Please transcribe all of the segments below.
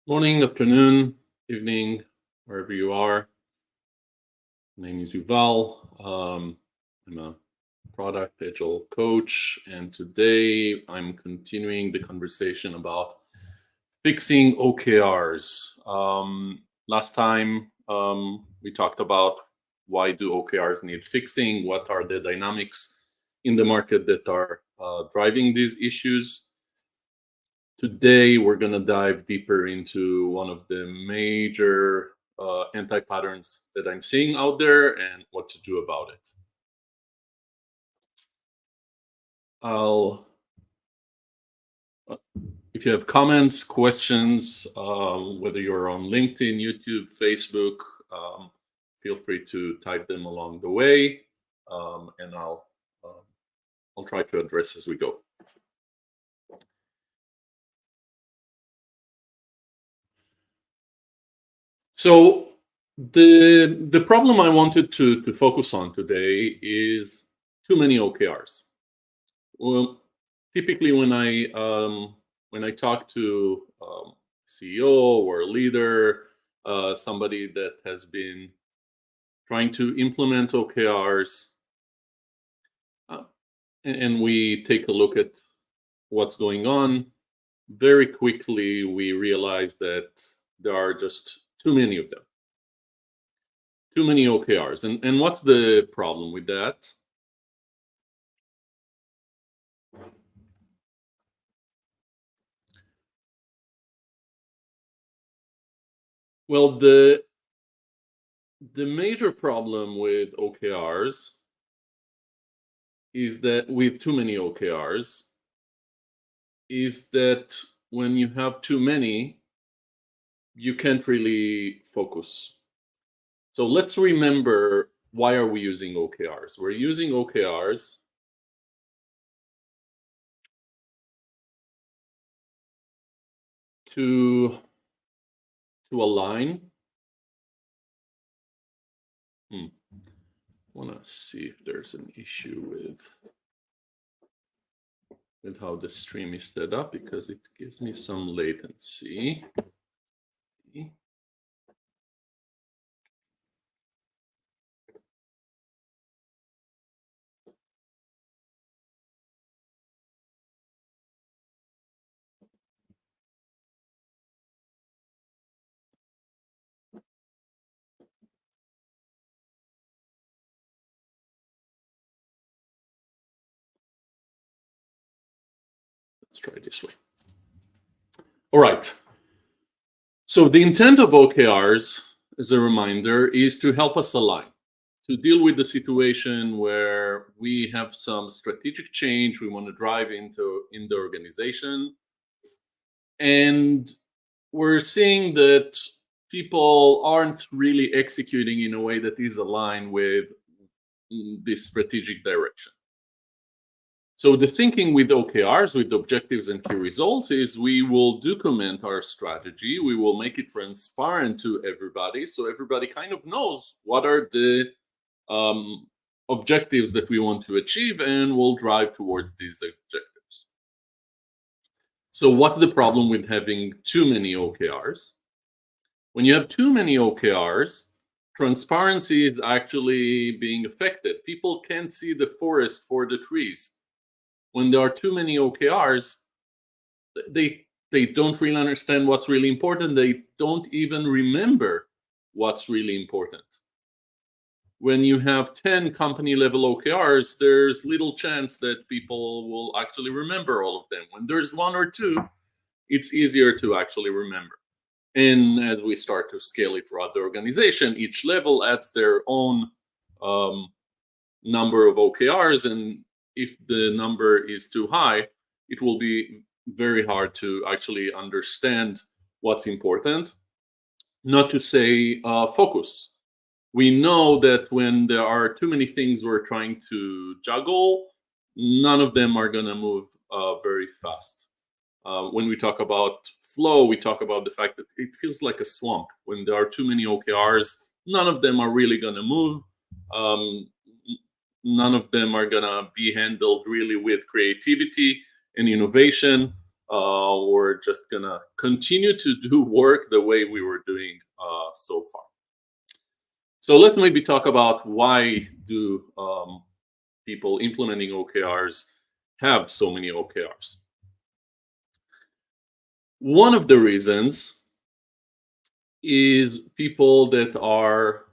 Morning, afternoon, evening, wherever you are. My name is Yuval. I'm a product agile coach, and today I'm continuing the conversation about fixing OKRs. Last time we talked about why do OKRs need fixing, what are the dynamics in the market that are driving these issues. Today, we're going to dive deeper into one of the major anti patterns that I'm seeing out there and what to do about it. I'll, uh, if you have comments, questions, whether you're on LinkedIn, YouTube, Facebook, um, feel free to type them along the way, and I'll try to address as we go. So the problem I wanted to focus on today is too many OKRs. Well, typically when I talk to CEO or a leader, somebody that has been trying to implement OKRs, uh, and we take a look at what's going on, very quickly we realize that there are just too many of them, too many OKRs. And what's the problem with that? Well, the major problem with OKRs is that with too many OKRs is that when you have too many, you can't really focus. So let's remember, why are we using OKRs? We're using OKRs to align. I want to see if there's an issue with how the stream is set up, because it gives me some latency. Let's try it this way. All right. So the intent of OKRs, as a reminder, is to help us align, to deal with the situation where we have some strategic change we want to drive in the organization, and we're seeing that people aren't really executing in a way that is aligned with this strategic direction. So the thinking with OKRs, with objectives and key results, is we will document our strategy. We will make it transparent to everybody, so everybody kind of knows what are the objectives that we want to achieve, and we'll drive towards these objectives. So what's the problem with having too many OKRs? When you have too many OKRs, transparency is actually being affected. People can't see the forest for the trees. When there are too many OKRs, they don't really understand what's really important. They don't even remember what's really important. When you have 10 company level OKRs, there's little chance that people will actually remember all of them. When there's one or two, it's easier to actually remember. And as we start to scale it throughout the organization, each level adds their own number of OKRs. And if the number is too high, it will be very hard to actually understand what's important. Not to say focus. We know that when there are too many things we're trying to juggle, none of them are going to move very fast. When we talk about flow, we talk about the fact that it feels like a swamp. When there are too many OKRs, none of them are really going to move. None of them are going to be handled really with creativity and innovation. we're just gonna continue to do work the way we were doing so far. So let's maybe talk about why do people implementing OKRs have so many OKRs. One of the reasons is people that are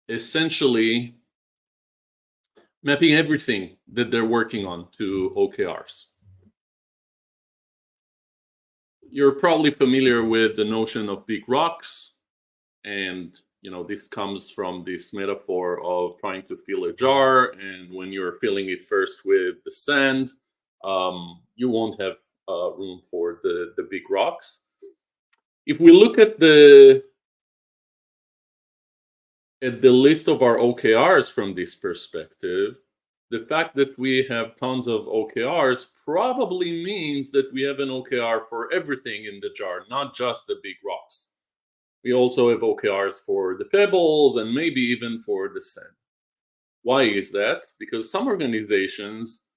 essentially mapping everything that they're working on to OKRs. You're probably familiar with the notion of big rocks, and this comes from this metaphor of trying to fill a jar, and when you're filling it first with the sand, you won't have room for the big rocks. If we look at the list of our OKRs from this perspective, the fact that we have tons of OKRs probably means that we have an OKR for everything in the jar, not just the big rocks. We also have OKRs for the pebbles and maybe even for the sand. Why is that? Because some organizations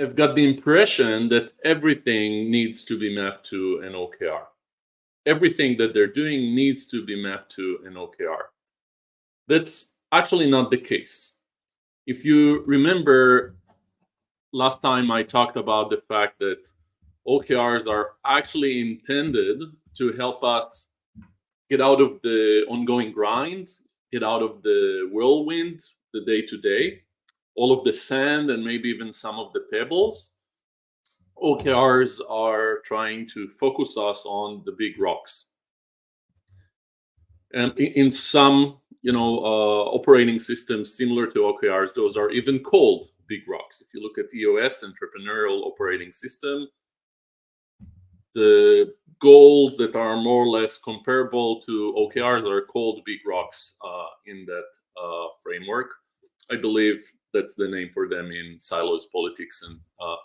have got the impression that everything needs to be mapped to an OKR. Everything that they're doing needs to be mapped to an OKR. That's actually not the case. If you remember, last time I talked about the fact that OKRs are actually intended to help us get out of the ongoing grind, get out of the whirlwind, the day-to-day, all of the sand and maybe even some of the pebbles. OKRs are trying to focus us on the big rocks. And in some, operating systems similar to OKRs, those are even called big rocks. If you look at EOS, Entrepreneurial Operating System, the goals that are more or less comparable to OKRs are called big rocks in that framework. I believe that's the name for them in Silos Politics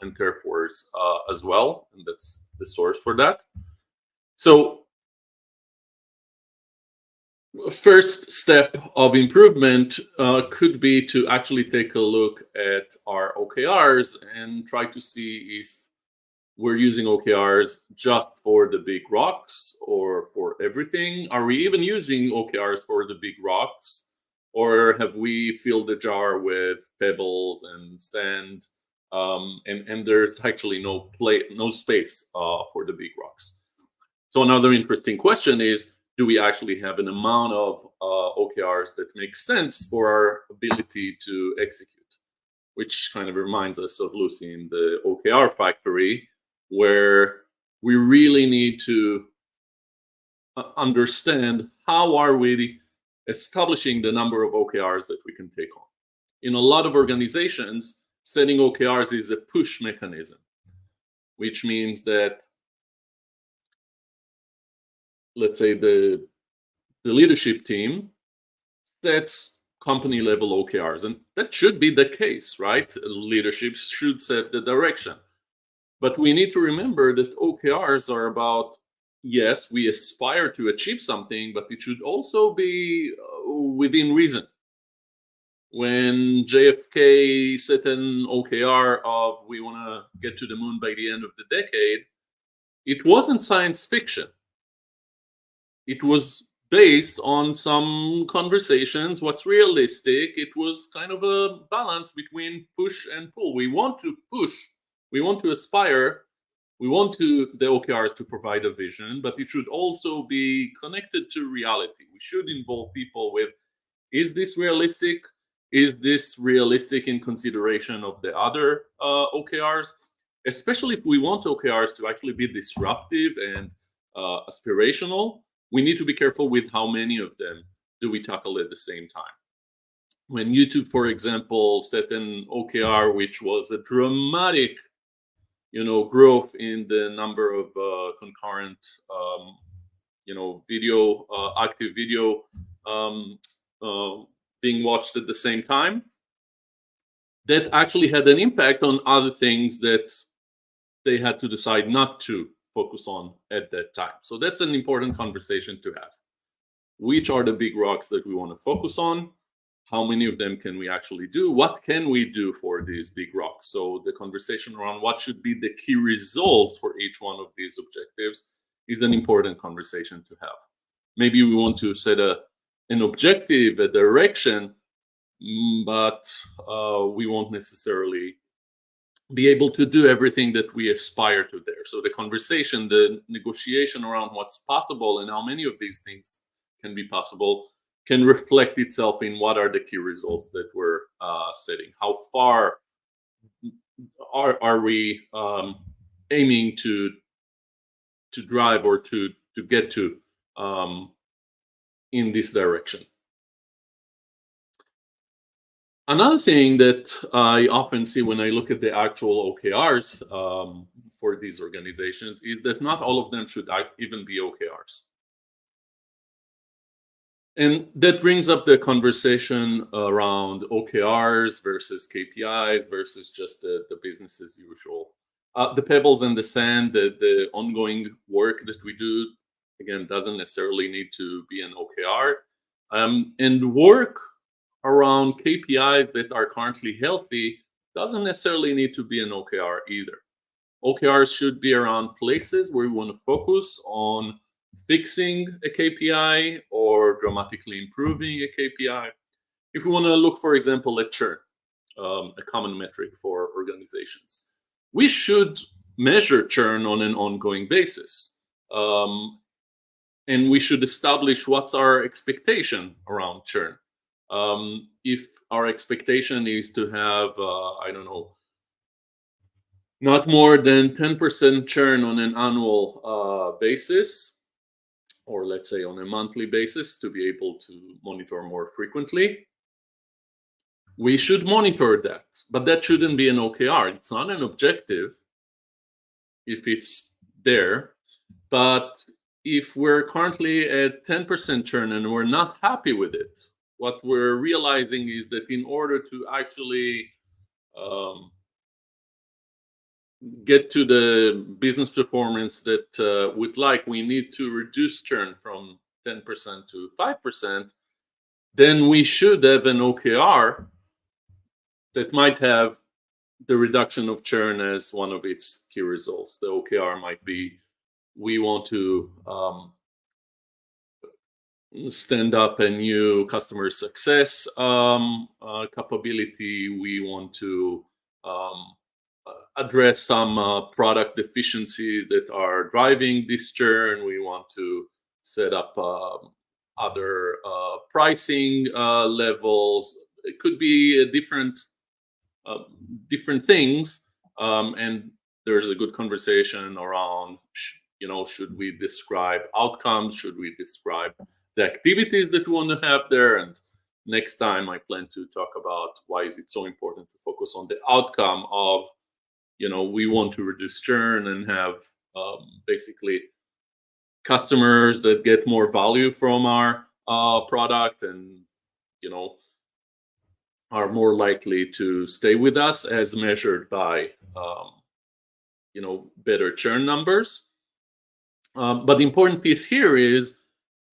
and Turf Wars as well, and that's the source for that. So first step of improvement could be to actually take a look at our OKRs and try to see if we're using OKRs just for the big rocks or for everything. Are we even using OKRs for the big rocks? Or have we filled the jar with pebbles and sand, and there's actually no space for the big rocks? So another interesting question is, do we actually have an amount of OKRs that makes sense for our ability to execute? Which kind of reminds us of Lucy in the OKR factory, where we really need to understand how are we establishing the number of OKRs that we can take on. In a lot of organizations, setting OKRs is a push mechanism, which means that, let's say, the leadership team sets company level OKRs, and that should be the case, right? Leadership should set the direction. But we need to remember that OKRs are about, yes, we aspire to achieve something, but it should also be within reason. When JFK set an OKR of we want to get to the moon by the end of the decade, it wasn't science fiction. It was based on some conversations, what's realistic. It was kind of a balance between push and pull. We want to push, we want to aspire, we want the OKRs to provide a vision, but it should also be connected to reality. We should involve people with, is this realistic? Is this realistic in consideration of the other OKRs? Especially if we want OKRs to actually be disruptive and aspirational, we need to be careful with how many of them do we tackle at the same time. When YouTube, for example, set an OKR, which was a dramatic growth in the number of concurrent, active video being watched at the same time, that actually had an impact on other things that they had to decide not to focus on at that time. So that's an important conversation to have. Which are the big rocks that we want to focus on? how many of them can we actually do? What can we do for these big rocks? So the conversation around what should be the key results for each one of these objectives is an important conversation to have. Maybe we want to set an objective, a direction, but we won't necessarily be able to do everything that we aspire to there. So the conversation, the negotiation around what's possible and how many of these things can be possible can reflect itself in what are the key results that we're setting. How far are we aiming to drive or to get to in this direction? Another thing that I often see when I look at the actual OKRs for these organizations is that not all of them should even be OKRs. And that brings up the conversation around OKRs versus KPIs versus just the business as usual. The pebbles in the sand, the ongoing work that we do, again, doesn't necessarily need to be an OKR. And work around KPIs that are currently healthy doesn't necessarily need to be an OKR either. OKRs should be around places where we want to focus on fixing a KPI or dramatically improving a KPI. If we want to look, for example, at churn, a common metric for organizations, we should measure churn on an ongoing basis. And we should establish what's our expectation around churn. If our expectation is to have, I don't know, not more than 10% churn on an annual basis, or let's say on a monthly basis to be able to monitor more frequently, we should monitor that. But that shouldn't be an OKR. It's not an objective if it's there. But if we're currently at 10% churn and we're not happy with it, what we're realizing is that in order to actually get to the business performance that we'd like, we need to reduce churn from 10% to 5%. Then we should have an OKR that might have the reduction of churn as one of its key results. The OKR might be, we want to stand up a new customer success capability. We want to address some product deficiencies that are driving this churn. We want to set up other pricing levels. It could be different things, and there's a good conversation around, should we describe outcomes? Should we describe the activities that we want to have there? And next time I plan to talk about why is it so important to focus on the outcome of, we want to reduce churn and have basically customers that get more value from our product and, are more likely to stay with us as measured by, better churn numbers. But the important piece here is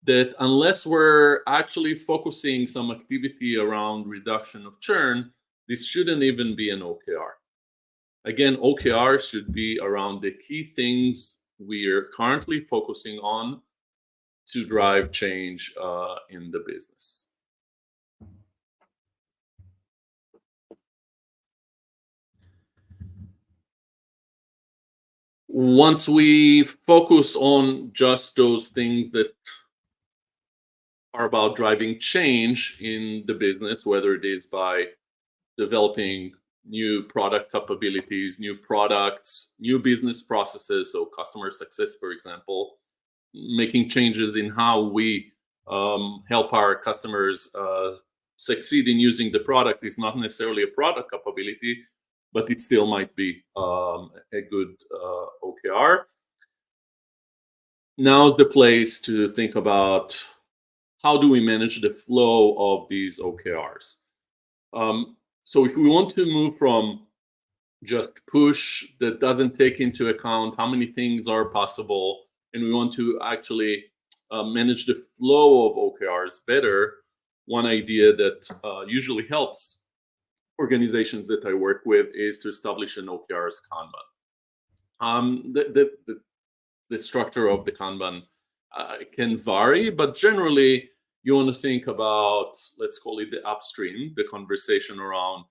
that unless we're actually focusing some activity around reduction of churn, this shouldn't even be an OKR. Again, OKRs should be around the key things we are currently focusing on to drive change in the business. Once we focus on just those things that are about driving change in the business, whether it is by developing new product capabilities, new products, new business processes, so customer success, for example, making changes in how we help our customers succeed in using the product is not necessarily a product capability, but it still might be a good OKR. Now's the place to think about how do we manage the flow of these OKRs. So if we want to move from just push that doesn't take into account how many things are possible, and we want to actually manage the flow of OKRs better, one idea that usually helps organizations that I work with is to establish an OKRs Kanban. The structure of the Kanban can vary, but generally you want to think about, let's call it the upstream, the conversation around,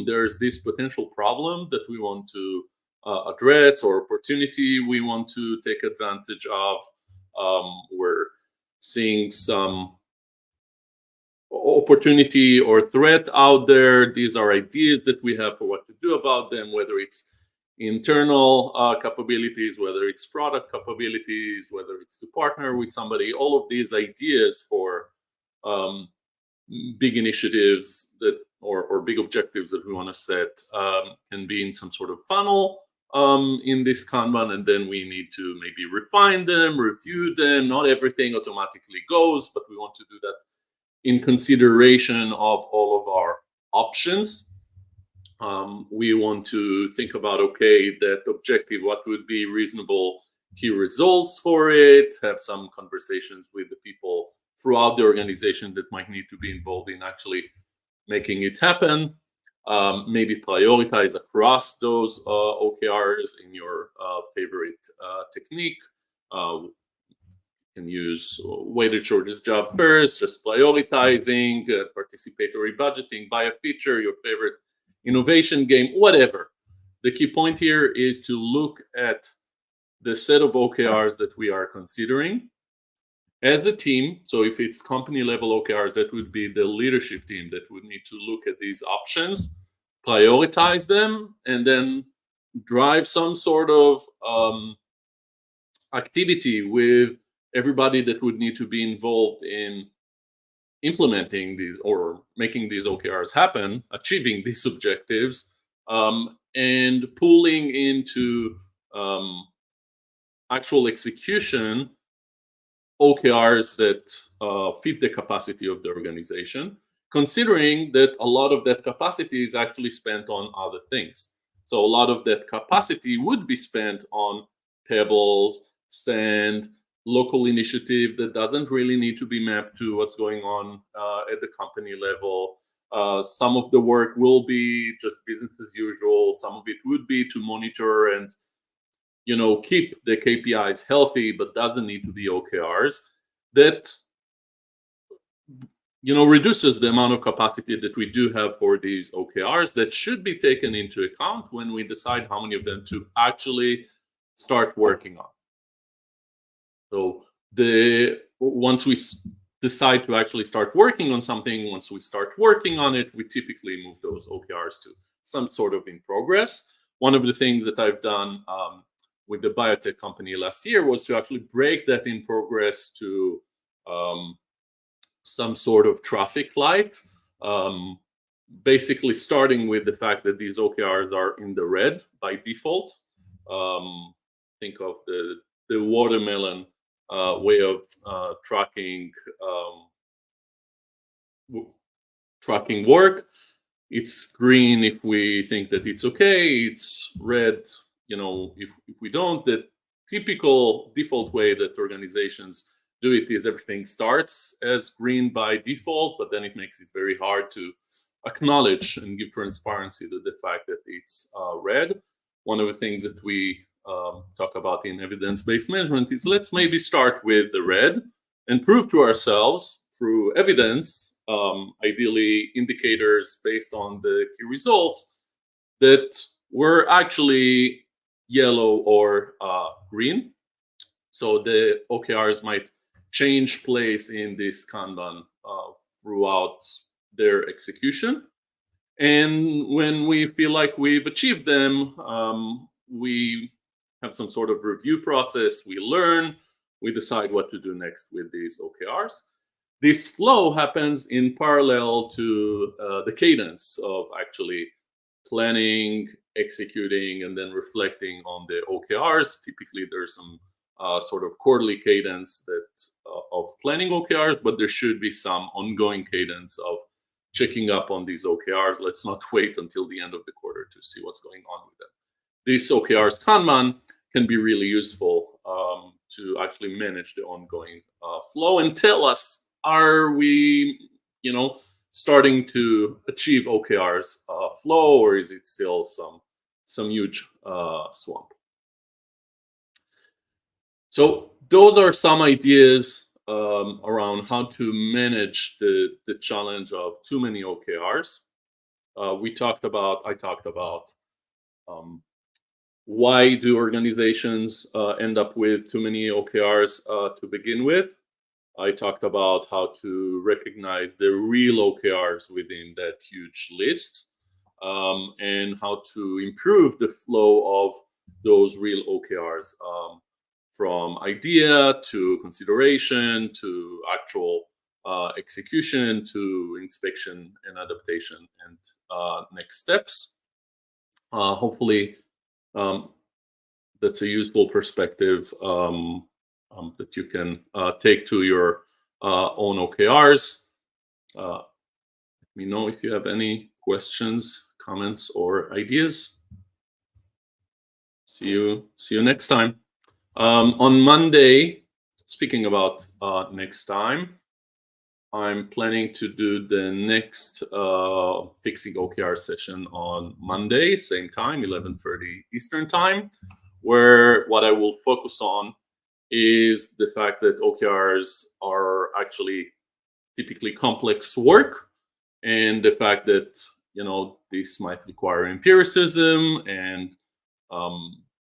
there's this potential problem that we want to address, or opportunity we want to take advantage of. We're seeing some opportunity or threat out there. These are ideas that we have for what to do about them, whether it's internal capabilities, whether it's product capabilities, whether it's to partner with somebody. All of these ideas for big initiatives that or big objectives that we want to set can be in some sort of funnel in this Kanban, and then we need to maybe refine them, review them. Not everything automatically goes, but we want to do that in consideration of all of our options. We want to think about, okay, that objective, what would be reasonable key results for it, have some conversations with the people throughout the organization that might need to be involved in actually making it happen. Maybe prioritize across those OKRs in your favorite technique. Can use weighted shortest job first, just prioritizing, participatory budgeting, buy a feature, your favorite innovation game, whatever. The key point here is to look at the set of OKRs that we are considering as the team. So if it's company level OKRs, that would be the leadership team that would need to look at these options, prioritize them, and then drive some sort of activity with everybody that would need to be involved in implementing these or making these OKRs happen, achieving these objectives, and pulling into actual execution OKRs that fit the capacity of the organization, considering that a lot of that capacity is actually spent on other things. So a lot of that capacity would be spent on pebbles, sand, local initiative that doesn't really need to be mapped to what's going on at the company level. Some of the work will be just business as usual. Some of it would be to monitor and keep the KPIs healthy, but doesn't need to be OKRs. That reduces the amount of capacity that we do have for these OKRs that should be taken into account when we decide how many of them to actually start working on. So once we decide to actually start working on something, once we start working on it, we typically move those OKRs to some sort of in progress. One of the things that I've done with the biotech company last year was to actually break that in progress to some sort of traffic light, basically starting with the fact that these OKRs are in the red by default. Think of the watermelon way of tracking work. It's green if we think that it's okay. It's red, if we don't. The typical default way that organizations do it is everything starts as green by default, but then it makes it very hard to acknowledge and give transparency to the fact that it's red. One of the things that we talk about in evidence-based management is let's maybe start with the red and prove to ourselves through evidence, ideally indicators based on the key results, that we're actually yellow or green. So the OKRs might change place in this Kanban throughout their execution. And when we feel like we've achieved them, we have some sort of review process. We learn, we decide what to do next with these OKRs. This flow happens in parallel to the cadence of actually planning, executing, and then reflecting on the OKRs. Typically, there's some sort of quarterly cadence of planning OKRs, but there should be some ongoing cadence of checking up on these OKRs. Let's not wait until the end of the quarter to see what's going on with them. These OKRs Kanban can be really useful to actually manage the ongoing flow and tell us, are we starting to achieve OKRs flow, or is it still some huge swamp? So those are some ideas around how to manage the challenge of too many OKRs. I talked about um, why do organizations end up with too many OKRs to begin with. I talked about how to recognize the real OKRs within that huge list, and how to improve the flow of those real OKRs, from idea to consideration to actual execution to inspection and adaptation and next steps. Hopefully, um, that's a useful perspective that you can take to your own OKRs. Let me know if you have any questions, comments, or ideas. See you next time. On Monday, speaking about next time, I'm planning to do the next fixing OKR session on Monday, same time, 11:30 Eastern time, where what I will focus on is the fact that OKRs are actually typically complex work, and the fact that this might require empiricism, and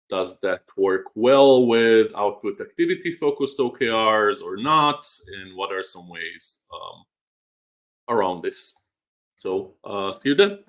does that work well with output activity focused OKRs or not, and what are some ways around this. So see you then.